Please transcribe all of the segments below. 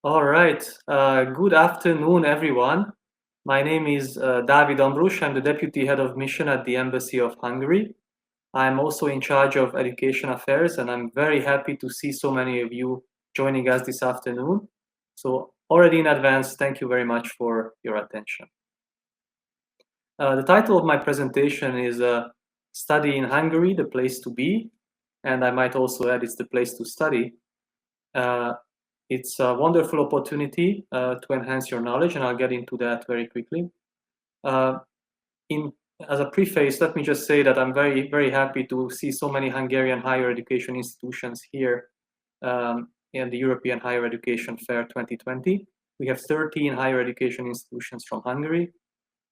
All right. Good afternoon, everyone. My name is David Ambrus. I'm the Deputy Head of Mission at the Embassy of Hungary. I'm also in charge of Education Affairs, and I'm very happy to see so many of you joining us this afternoon. So already in advance, thank you very much for your attention. The title of my presentation is Study in Hungary, the Place to Be, and I might also add it's the place to study. It's a wonderful opportunity to enhance your knowledge, and I'll get into that very quickly. As a preface, let me just say that I'm very, very happy to see so many Hungarian higher education institutions here in the European Higher Education Fair 2020. We have 13 higher education institutions from Hungary.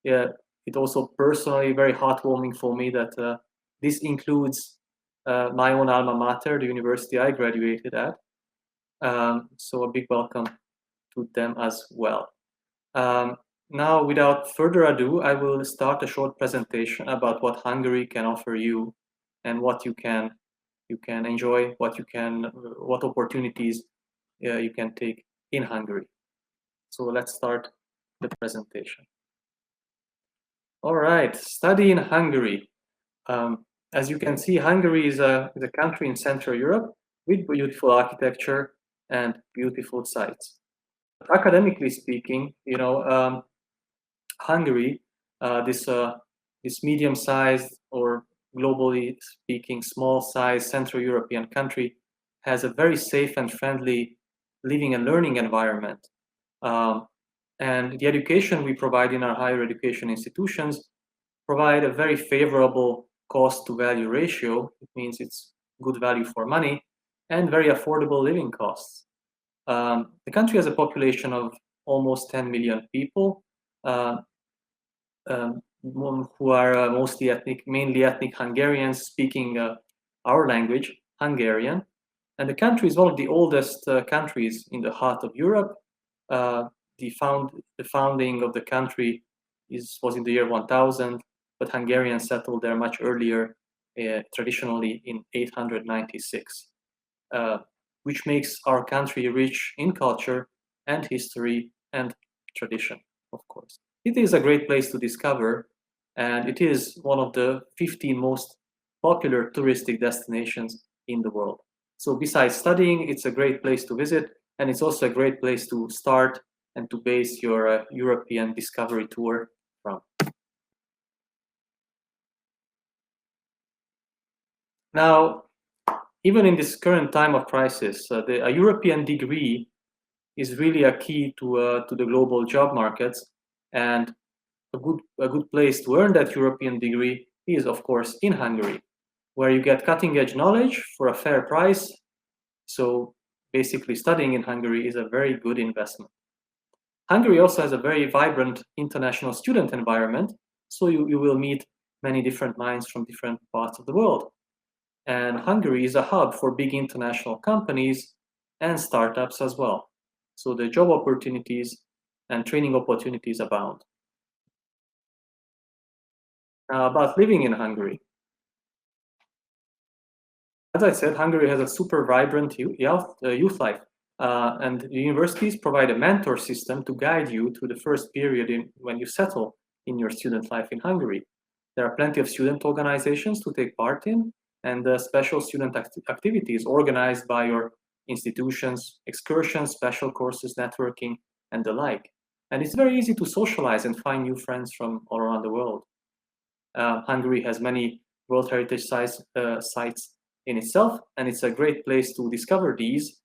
It also personally very heartwarming for me that this includes my own alma mater, the university I graduated at. So a big welcome to them as well. Now, without further ado, I will start a short presentation about what Hungary can offer you and what you can enjoy, what opportunities you can take in Hungary. So let's start the presentation. All right, study in Hungary. As you can see, Hungary is a country in Central Europe with beautiful architecture and beautiful sights. Academically speaking, Hungary, this medium-sized or globally speaking small-sized Central European country, has a very safe and friendly living and learning environment. And the education we provide in our higher education institutions provide a very favorable cost-to-value ratio. It means it's good value for money and very affordable living costs. The country has a population of almost 10 million people who are mainly ethnic Hungarians speaking our language, Hungarian. And the country is one of the oldest countries in the heart of Europe. The founding of the country was in the year 1000, but Hungarians settled there much earlier, traditionally in 896. Which makes our country rich in culture and history and tradition, of course. It is a great place to discover, and it is one of the 15 most popular touristic destinations in the world. So besides studying, it's a great place to visit, and it's also a great place to start and to base your European discovery tour from. Now, even in this current time of crisis, a European degree is really a key to the global job markets, and a good place to earn that European degree is, of course, in Hungary, where you get cutting-edge knowledge for a fair price. So basically, studying in Hungary is a very good investment. Hungary also has a very vibrant international student environment, so you will meet many different minds from different parts of the world. And Hungary is a hub for big international companies and startups as well. So the job opportunities and training opportunities abound. Now, about living in Hungary. As I said, Hungary has a super vibrant youth life, and the universities provide a mentor system to guide you through the first period when you settle in your student life in Hungary. There are plenty of student organizations to take part in, and special student activities organized by your institutions, excursions, special courses, networking, and the like. And it's very easy to socialize and find new friends from all around the world. Hungary has many World Heritage sites in itself, and it's a great place to discover these,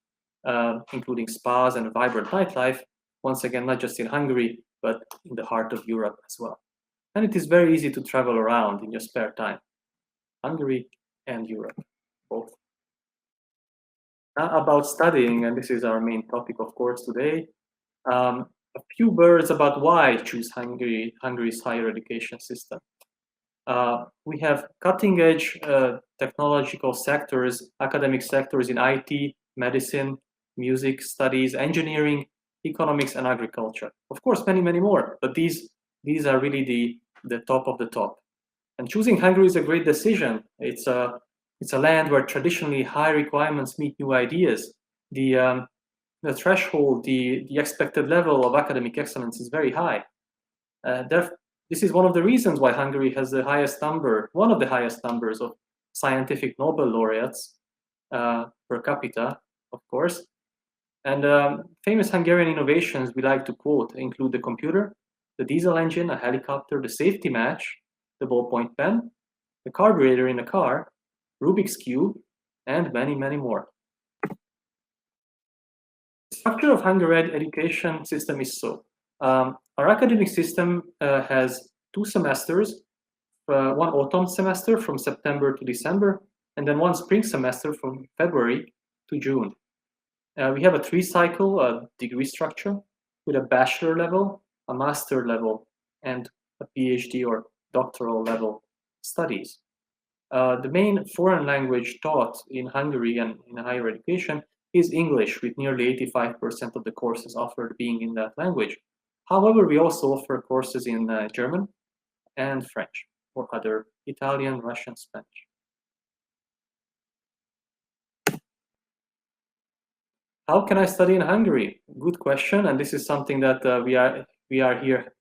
including spas and vibrant nightlife, once again, not just in Hungary, but in the heart of Europe as well. And it is very easy to travel around in your spare time. Hungary and Europe, both. Now about studying, and this is our main topic, of course, today. A few words about why choose Hungary's higher education system. We have cutting-edge technological sectors, academic sectors in IT, medicine, music, studies, engineering, economics, and agriculture. Of course, many, many more, but these are really the top of the top. And choosing Hungary is a great decision. It's a land where traditionally high requirements meet new ideas. The the threshold, the expected level of academic excellence is very high. This is one of the reasons why Hungary has the highest number, one of the highest numbers of scientific Nobel laureates per capita, of course. And famous Hungarian innovations we like to quote include the computer, the diesel engine, a helicopter, the safety match, the ballpoint pen, the carburetor in a car, Rubik's Cube, and many, many more. The structure of Hungarian education system is so. Our academic system has 2 semesters, one autumn semester from September to December, and then one spring semester from February to June. We have a 3-cycle degree structure with a bachelor level, a master level, and a PhD or doctoral level studies. The main foreign language taught in Hungary and in higher education is English, with nearly 85% of the courses offered being in that language. However, we also offer courses in German and French, or other Italian, Russian, Spanish. How can I study in Hungary? Good question, and this is something that we are here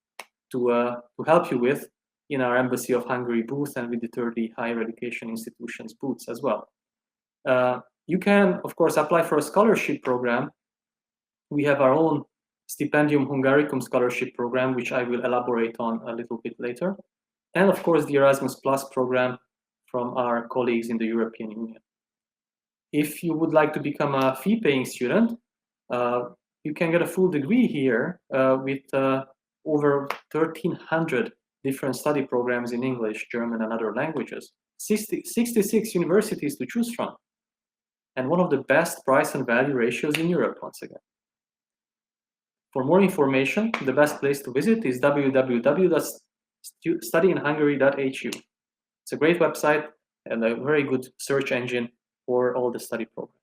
to help you with in our Embassy of Hungary booth and with the 30 higher education institutions booths as well. You can, of course, apply for a scholarship program. We have our own Stipendium Hungaricum Scholarship program, which I will elaborate on a little bit later. And of course, the Erasmus Plus program from our colleagues in the European Union. If you would like to become a fee-paying student, you can get a full degree here with over 1,300 different study programs in English, German, and other languages. 66 universities to choose from, and one of the best price and value ratios in Europe, once again. For more information, the best place to visit is www.studyinhungary.hu. It's a great website and a very good search engine for all the study programs.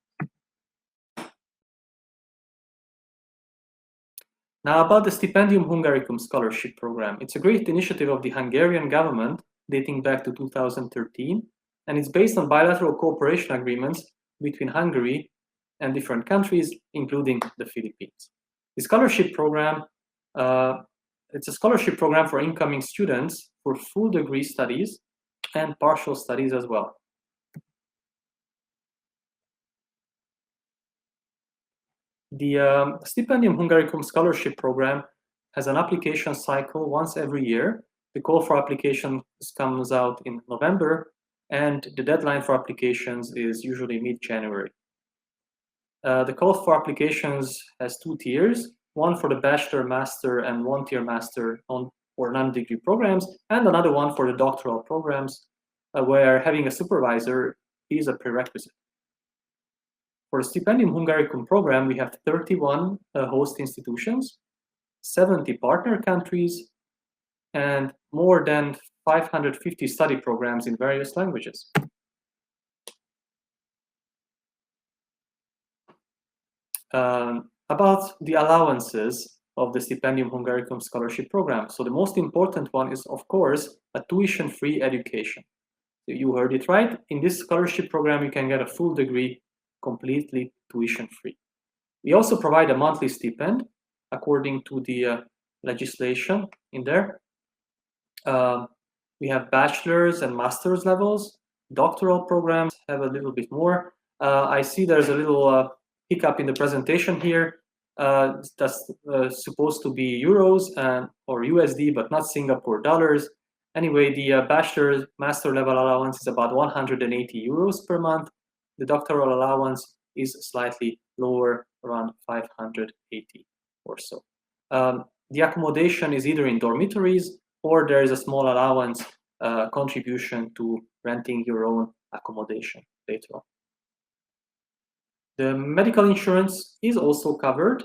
Now about the Stipendium Hungaricum Scholarship Program. It's a great initiative of the Hungarian government dating back to 2013, and it's based on bilateral cooperation agreements between Hungary and different countries, including the Philippines. The scholarship program, it's a scholarship program for incoming students for full degree studies and partial studies as well. The Stipendium Hungaricum Scholarship Program has an application cycle once every year. The call for applications comes out in November, and the deadline for applications is usually mid-January. The call for applications has 2 tiers, one for the bachelor, master, and 1-tier master or non-degree programs, and another one for the doctoral programs, where having a supervisor is a prerequisite. For the Stipendium Hungaricum program, we have 31 host institutions, 70 partner countries, and more than 550 study programs in various languages. About the allowances of the Stipendium Hungaricum Scholarship Program. So the most important one is, of course, a tuition-free education. You heard it right. In this scholarship program, you can get a full degree completely tuition-free. We also provide a monthly stipend according to the legislation in there. We have bachelor's and master's levels. Doctoral programs have a little bit more. I see there's a little hiccup in the presentation here. That's supposed to be euros or USD, but not Singapore dollars. Anyway, the bachelor's master level allowance is about 180 euros per month. The doctoral allowance is slightly lower, around 580 or so. The accommodation is either in dormitories or there is a small allowance contribution to renting your own accommodation later on. The medical insurance is also covered,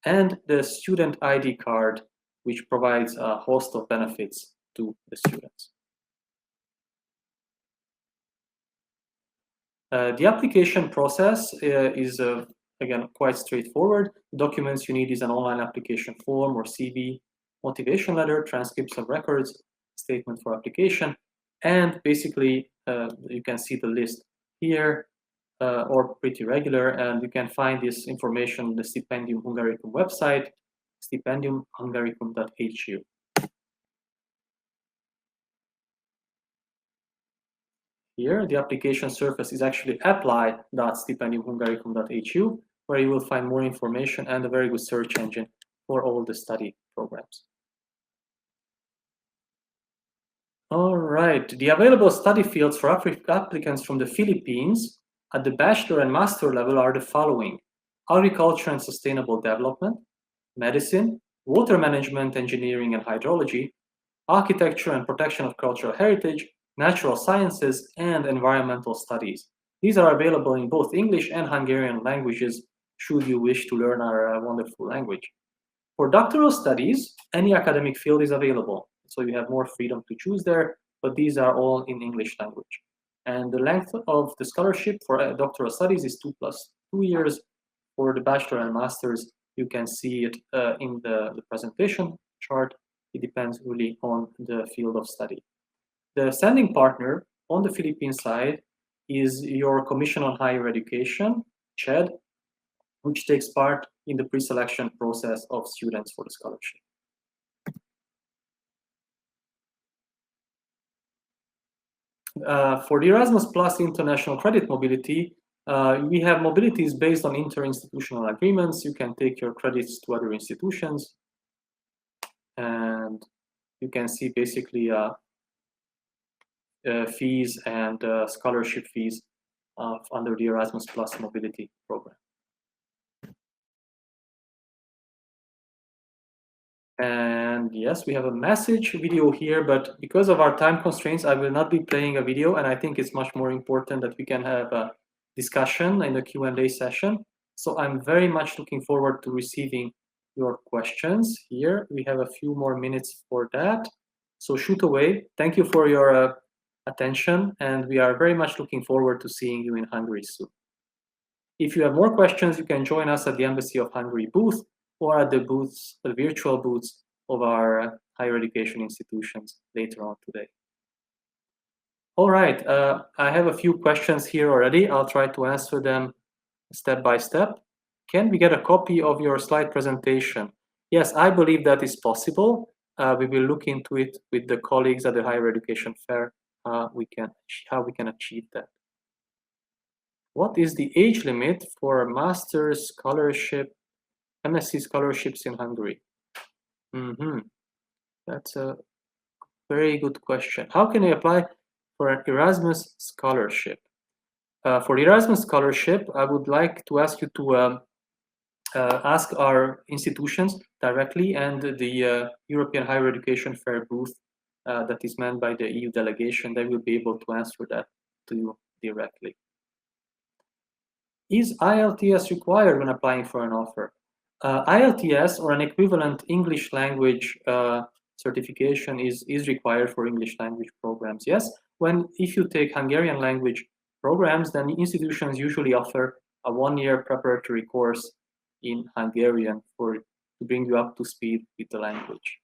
and the student ID card, which provides a host of benefits to the students. The application process is, again, quite straightforward. The documents you need is an online application form or CV, motivation letter, transcripts of records, statement for application, and basically you can see the list here. or pretty regular, and you can find this information on the Stipendium Hungaricum website, stipendiumhungaricum.hu. Here, the application surface is actually apply.stipendiumhungaricum.hu, where you will find more information and a very good search engine for all the study programs. All right, the available study fields for applicants from the Philippines at the bachelor and master level are the following: agriculture and sustainable development, medicine, water management, engineering and hydrology, architecture and protection of cultural heritage, natural sciences, and environmental studies. These are available in both English and Hungarian languages, should you wish to learn our wonderful language. For doctoral studies, any academic field is available, so you have more freedom to choose there, but these are all in English language. And the length of the scholarship for doctoral studies is 2 + 2 years. For the bachelor and masters, you can see it in the presentation chart. It depends really on the field of study. The sending partner on the Philippine side is your Commission on Higher Education, CHED, which takes part in the pre-selection process of students for the scholarship. For the Erasmus Plus International Credit Mobility, we have mobilities based on interinstitutional agreements. You can take your credits to other institutions, and you can see basically fees and scholarship fees under the Erasmus Plus Mobility program. And yes, we have a message video here, but because of our time constraints, I will not be playing a video, and I think it's much more important that we can have a discussion in the Q&A session. So I'm very much looking forward to receiving your questions here. We have a few more minutes for that. So shoot away. Thank you for your attention, and we are very much looking forward to seeing you in Hungary soon. If you have more questions, you can join us at the Embassy of Hungary booth or at the booths, the virtual booths of our higher education institutions later on today. All right, I have a few questions here already. I'll try to answer them step by step. Can we get a copy of your slide presentation? Yes, I believe that is possible. We will look into it with the colleagues at the Higher Education Fair, how we can achieve that. What is the age limit for a master's scholarship, MSc scholarships in Hungary? That's a very good question. How can I apply for an Erasmus scholarship? For the Erasmus scholarship, I would like to ask you to ask our institutions directly and the European Higher Education Fair booth that is manned by the EU delegation. They will be able to answer that to you directly. Is IELTS required when applying for an offer? IELTS or an equivalent English language certification is required for English language programs. Yes, if you take Hungarian language programs, then the institutions usually offer a 1-year preparatory course in Hungarian to bring you up to speed with the language.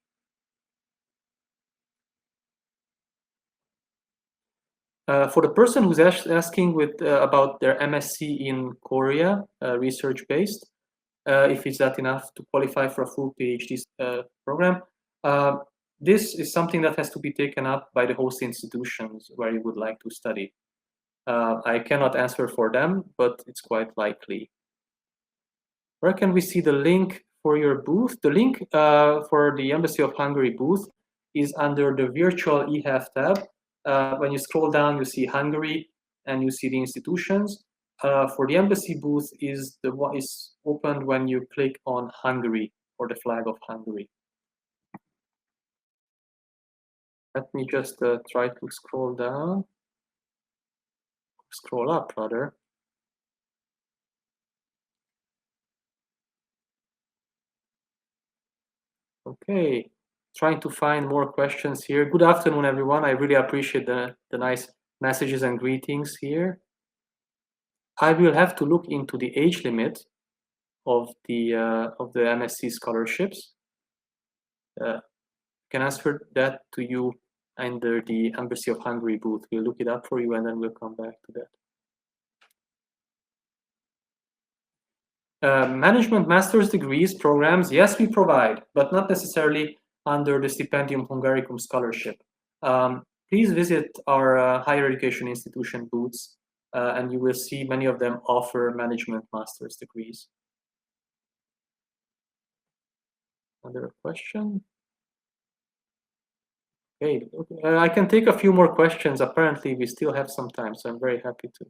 For the person who's asking about their MSc in Korea, research-based, if it's that enough to qualify for a full PhD program, this is something that has to be taken up by the host institutions where you would like to study. I cannot answer for them, but it's quite likely. Where can we see the link for your booth? The link for the Embassy of Hungary booth is under the virtual EHEF tab. When you scroll down, you see Hungary and you see the institutions. For the embassy booth is opened when you click on Hungary or the flag of Hungary. Let me just try to scroll down. Scroll up, rather. Okay, trying to find more questions here. Good afternoon, everyone. I really appreciate the nice messages and greetings here. I will have to look into the age limit of the MSc scholarships. Can answer that to you under the Embassy of Hungary booth. We'll look it up for you and then we'll come back to that. Management master's degrees programs, yes, we provide, but not necessarily under the Stipendium Hungaricum Scholarship. Please visit our higher education institution booths, and you will see many of them offer management master's degrees. Another question? Okay, I can take a few more questions. Apparently, we still have some time, so I'm very happy to.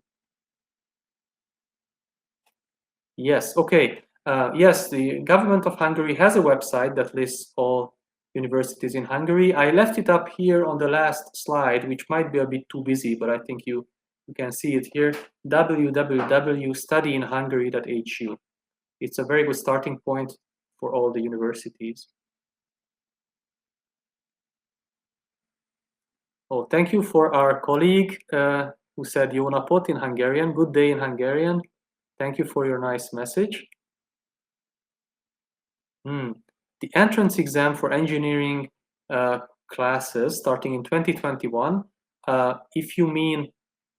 Yes, okay. Yes, the government of Hungary has a website that lists all universities in Hungary. I left it up here on the last slide, which might be a bit too busy, but I think you can see it here, www.studyinhungary.hu. It's a very good starting point for all the universities. Oh, thank you for our colleague who said Jó napot in Hungarian, good day in Hungarian. Thank you for your nice message. The entrance exam for engineering classes starting in 2021, if you mean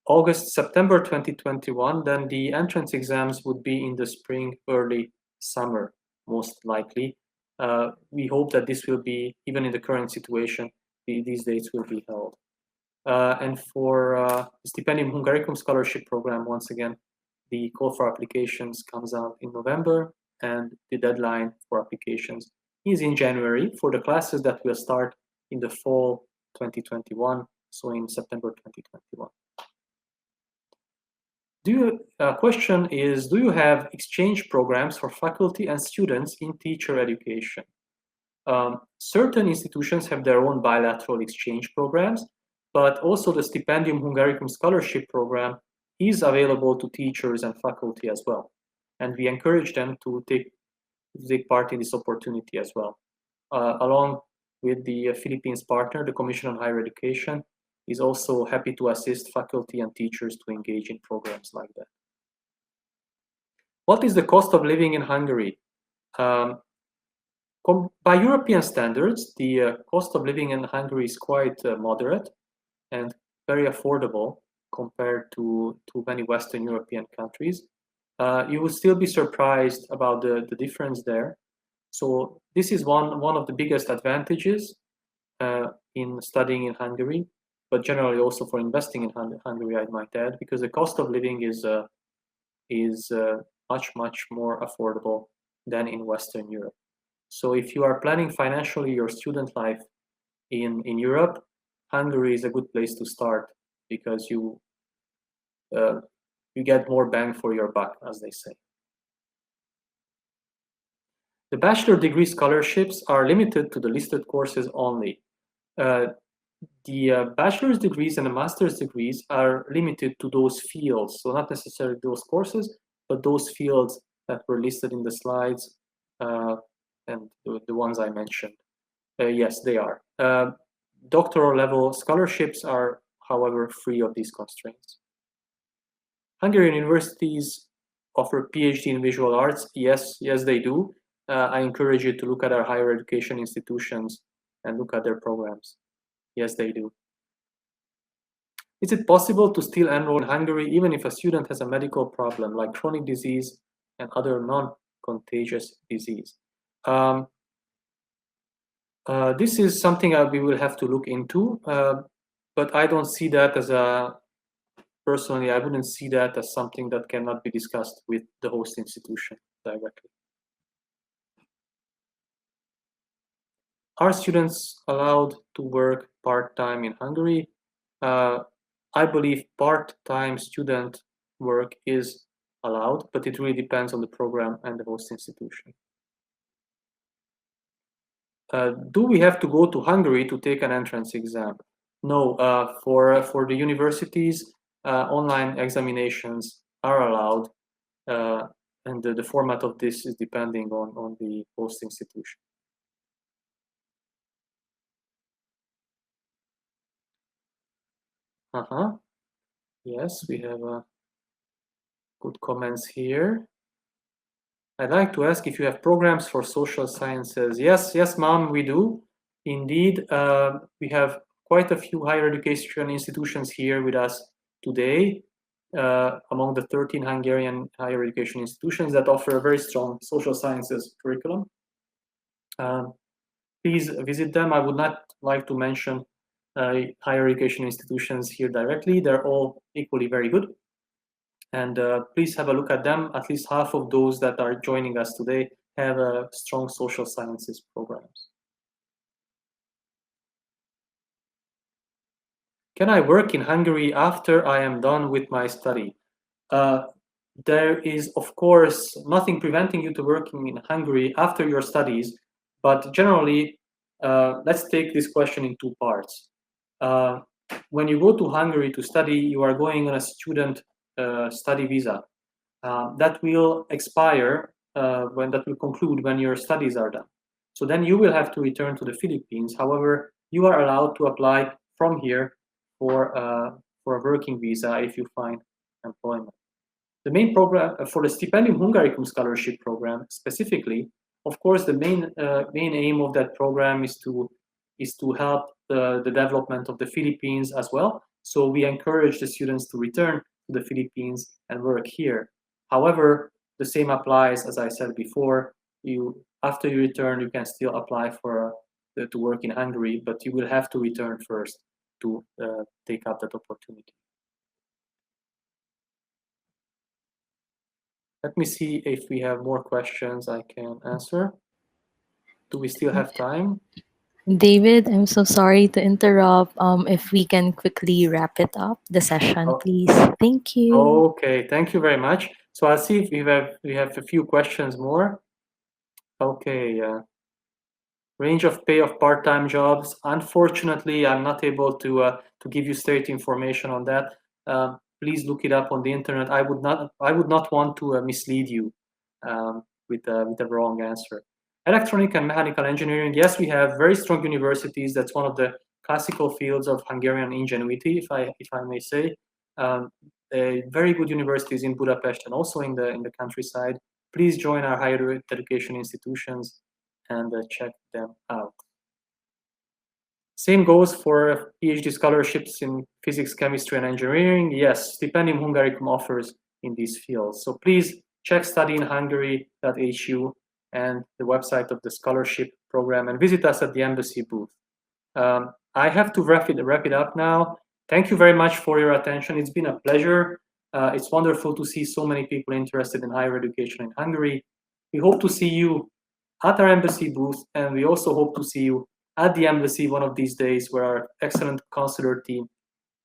August, September 2021, then the entrance exams would be in the spring, early summer, most likely. We hope that this will be, even in the current situation, these dates will be held. And for the Stipendium Hungaricum Scholarship Program, once again, the call for applications comes out in November, and the deadline for applications is in January for the classes that will start in the fall 2021, so in September 2021. Question is, do you have exchange programs for faculty and students in teacher education? Certain institutions have their own bilateral exchange programs, but also the Stipendium Hungaricum Scholarship Program is available to teachers and faculty as well. And we encourage them to take part in this opportunity as well. Along with the Philippines partner, the Commission on Higher Education is also happy to assist faculty and teachers to engage in programs like that. What is the cost of living in Hungary? By European standards, the cost of living in Hungary is quite moderate and very affordable compared to many Western European countries. You will still be surprised about the difference there. So this is one of the biggest advantages in studying in Hungary, but generally also for investing in Hungary, I might add, because the cost of living is much more affordable than in Western Europe. So if you are planning financially your student life in Europe, Hungary is a good place to start because you get more bang for your buck, as they say. The bachelor degree scholarships are limited to the listed courses only. The bachelor's degrees and the master's degrees are limited to those fields, so not necessarily those courses, but those fields that were listed in the slides and the ones I mentioned. Yes, they are. Doctoral level scholarships are, however, free of these constraints. Hungarian universities offer PhD in visual arts. Yes, they do. I encourage you to look at our higher education institutions and look at their programs. Yes, they do. Is it possible to still enroll in Hungary even if a student has a medical problem like chronic disease and other non-contagious disease? This is something we will have to look into, but I don't see that as personally, I wouldn't see that as something that cannot be discussed with the host institution directly. Are students allowed to work part-time in Hungary? I believe part-time student work is allowed, but it really depends on the program and the host institution. Do we have to go to Hungary to take an entrance exam? No, for the universities, online examinations are allowed, and the format of this is depending on the host institution. Yes, we have good comments here. I'd like to ask if you have programs for social sciences. Yes, Mom, we do. Indeed, we have quite a few higher education institutions here with us today. among the 13 Hungarian higher education institutions that offer a very strong social sciences curriculum. Please visit them. I would not like to mention higher education institutions here directly. They're all equally very good. And please have a look at them. At least half of those that are joining us today have strong social sciences programs. Can I work in Hungary after I am done with my study? There is, of course, nothing preventing you to working in Hungary after your studies, but generally, let's take this question in two parts. When you go to Hungary to study, you are going on a student study visa. That will expire that will conclude when your studies are done. So then you will have to return to the Philippines. However, you are allowed to apply from here for a working visa if you find employment. The main program for the Stipendium Hungaricum Scholarship program specifically, of course, the main aim of that program is to help the development of the Philippines as well. So we encourage the students to return to the Philippines and work here. However, the same applies, as I said before. After you return, you can still apply to work in Hungary, but you will have to return first to take up that opportunity. Let me see if we have more questions I can answer. Do we still have time? David, I'm so sorry to interrupt. If we can quickly wrap it up, the session, please. Thank you. Okay, thank you very much. So I'll see if we have a few questions more. Okay, range of pay of part-time jobs. Unfortunately, I'm not able to give you straight information on that. Please look it up on the internet. I would not want to mislead you with the wrong answer. Electronic and mechanical engineering. Yes, we have very strong universities. That's one of the classical fields of Hungarian ingenuity, if I may say. Very good universities in Budapest and also in the countryside. Please join our higher education institutions and check them out. Same goes for PhD scholarships in physics, chemistry, and engineering. Yes, Stipendium Hungaricum offers in these fields. So please check studyinhungary.hu and the website of the scholarship program and visit us at the embassy booth. I have to wrap it up now. Thank you very much for your attention. It's been a pleasure. It's wonderful to see so many people interested in higher education in Hungary. We hope to see you at our embassy booth, and we also hope to see you at the embassy one of these days, where our excellent consular team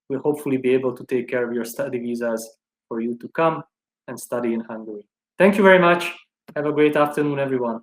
will hopefully be able to take care of your study visas for you to come and study in Hungary. Thank you very much. Have a great afternoon, everyone.